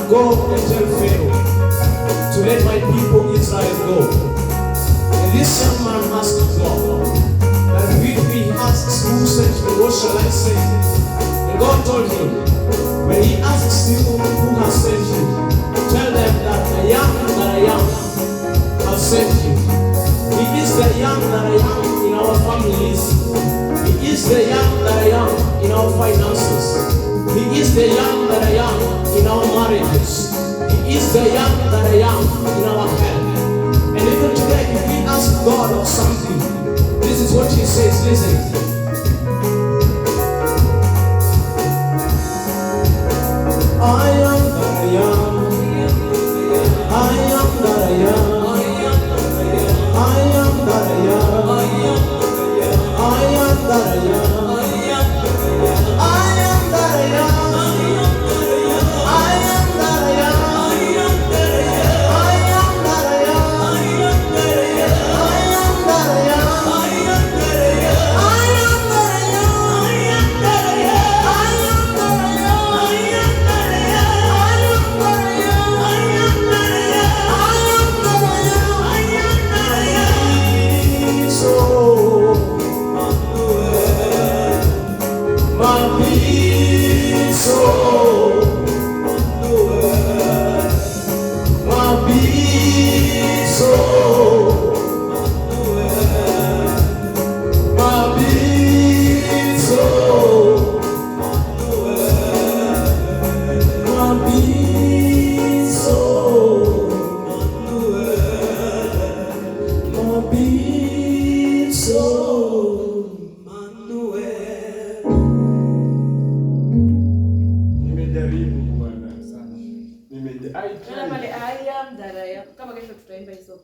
Go and tell Pharaoh to let my people Israel go. And this young man asked God, that if he asks who sent me, what shall I say? And God told him, when he asks you who has sent you, tell them that I am that I am has sent you. He is the I am that I am in our families. He is the I am that I am in our finances. He is the I am that I am in our marriages. He is the I am that I am in our health. And even today, if we ask God of something, this is what He says. Listen. I am that I am. I am that I am. I am that I am. I am that I am. I am that I am. Kama kesho tutaimba hizo.